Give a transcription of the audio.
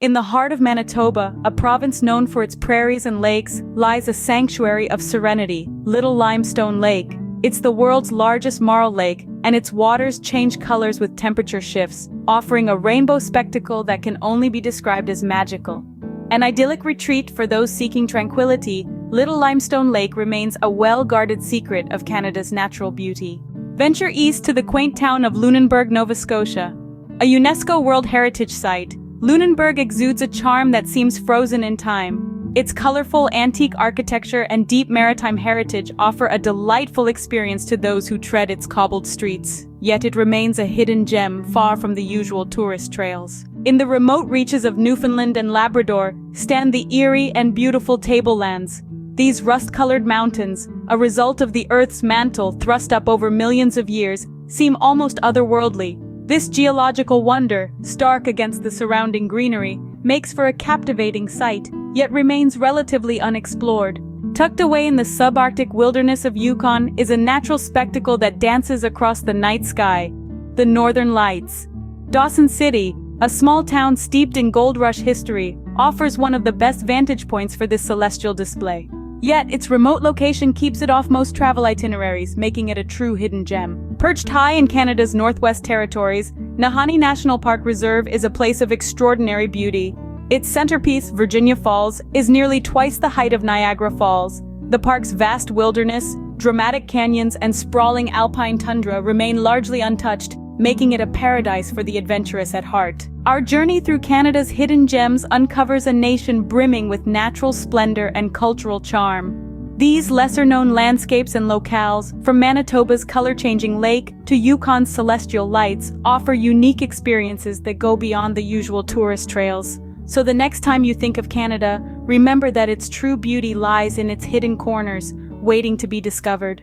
In the heart of Manitoba, a province known for its prairies and lakes, lies a sanctuary of serenity, Little Limestone Lake. It's the world's largest marl lake, and its waters change colors with temperature shifts, offering a rainbow spectacle that can only be described as magical. An idyllic retreat for those seeking tranquility, Little Limestone Lake remains a well-guarded secret of Canada's natural beauty. Venture east to the quaint town of Lunenburg, Nova Scotia. A UNESCO World Heritage Site, Lunenburg exudes a charm that seems frozen in time. Its colorful antique architecture and deep maritime heritage offer a delightful experience to those who tread its cobbled streets. Yet it remains a hidden gem far from the usual tourist trails. In the remote reaches of Newfoundland and Labrador stand the eerie and beautiful tablelands. These rust-colored mountains, a result of the Earth's mantle thrust up over millions of years, seem almost otherworldly. This geological wonder, stark against the surrounding greenery, makes for a captivating sight, yet remains relatively unexplored. Tucked away in the subarctic wilderness of Yukon is a natural spectacle that dances across the night sky: the Northern Lights. Dawson City, a small town steeped in gold rush history, offers one of the best vantage points for this celestial display. Yet, its remote location keeps it off most travel itineraries, making it a true hidden gem. Perched high in Canada's Northwest Territories, Nahanni National Park Reserve is a place of extraordinary beauty. Its centerpiece, Virginia Falls, is nearly twice the height of Niagara Falls. The park's vast wilderness, dramatic canyons, and sprawling alpine tundra remain largely untouched, making it a paradise for the adventurous at heart. Our journey through Canada's hidden gems uncovers a nation brimming with natural splendor and cultural charm. These lesser-known landscapes and locales, from Manitoba's color-changing lake to Yukon's celestial lights, offer unique experiences that go beyond the usual tourist trails. So the next time you think of Canada, remember that its true beauty lies in its hidden corners, waiting to be discovered.